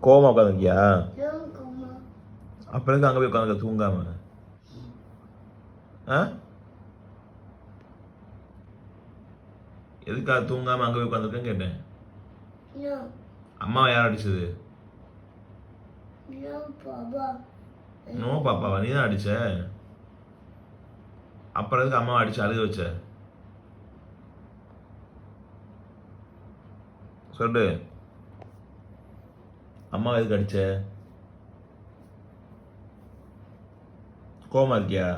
கோவமா உட்காந்துருக்கியா? அப்புறம் அங்கே போய் உட்காந்து தூங்காம? எதுக்காக தூங்காம அங்கே போய் உட்காந்துருக்கேன்னு கேட்டேன். அம்மாவை யார் அடிச்சது? நோ பாப்பாவா? நீ தான் அடிச்ச. அப்புறம் எதுக்கு அம்மாவை அடிச்சு அழுக வச்ச? சொல்லு. அம்மாவை எதுக்கு அடிச்ச? கோவமா இருக்கியா?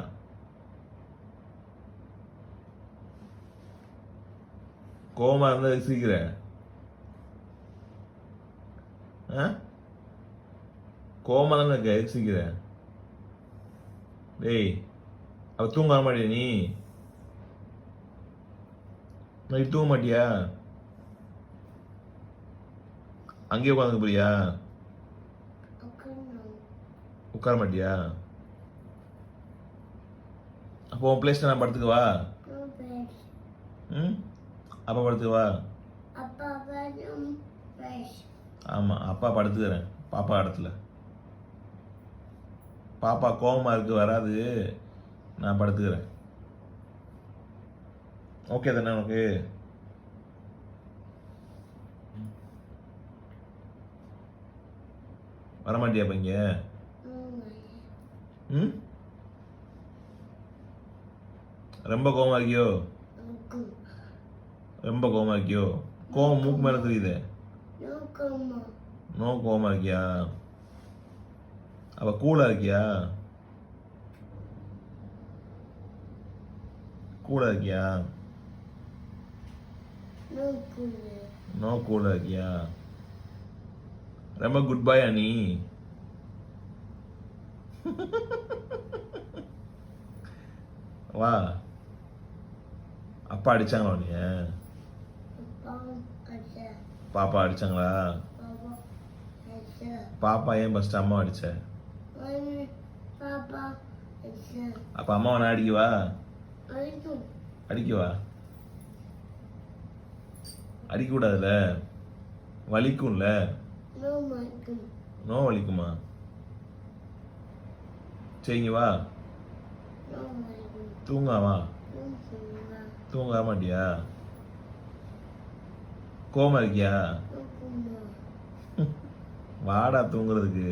கோவமா இருந்தா சிரிக்கிற? கோவமா தானே இருக்க, எதுக்கு சிரிக்கிற? டேய், அவ தூங்க வர மாட்டியா நீ? நைட் தூங்க மாட்டியா? அங்கேயே உட்காந்து போறியா? உட்கார மாட்டியா? அப்போ உன் பிளேஸ்ல நான் படுத்துக்குவா? அப்பா படுத்துக்குவா? ஆமா, அப்பா படுத்துக்கிறேன் பாப்பா இடத்துல. பாப்பா கோவமா இருக்கு, வராது, நான் படுத்துக்கிறேன். ஓகே தானே உனக்கு? வரமாட்டியா இப்ப இங்க? ரொம்ப கோவமா இருக்கியோ? ரொம்ப கோவமா இருக்கியோ? கோவம் மூக்கு மேல தெரியுது. நோ கோவமா இருக்கியா? அப்ப கூலா இருக்கியா? கூலா இருக்கியா? நோ கூலா இருக்கியா? ரொம்ப குட் பாய் நீ. வா. அப்பா அடிச்சாங்களா நீ? பாப்பா அடிச்சாங்களா? பாப்பா ஏன் ஃபர்ஸ்ட் அம்மா அடிச்ச? அப்ப அம்மாவை நான் அடிக்கவா? அடிக்கவா? அடிக்க கூடாதுல, வலிக்கும்ல. நோ வலிக்குமா? சரிங்க வா. தூங்காவா? தூங்க மாட்டியா? கோவமா இருக்கியா? வாடா தூங்குறதுக்கு.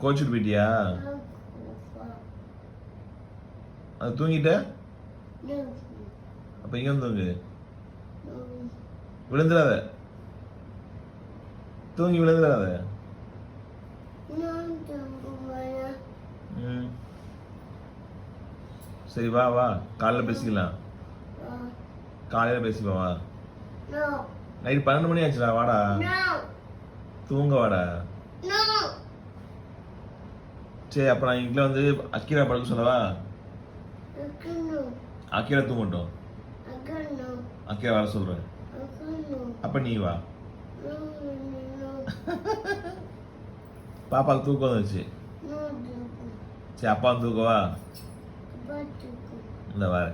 கோச்சுட்டு போயிட்டியா? அது தூங்கிட்ட? அப்ப இங்க வந்து தூங்கு. விழுந்துடாத, தூங்கி விழுந்துடாத. சரி வா வா, காலையில பேசிக்கலாம். காலையில பேசிப்பா வா. நைட் 12 மணி ஆச்சுடா, வாடா தூங்க வாடா. சரி அப்ப நான் இங்க வந்து அக்கீரா படுக்க சொல்லவா? அக்கீரா தூங்கட்டும். அக்கீரா வர சொல்றேன். அப்ப நீ வா. பாப்பாக்கு தூக்கம் வந்துச்சு. சரி அப்பா தூக்கவா? இந்த வார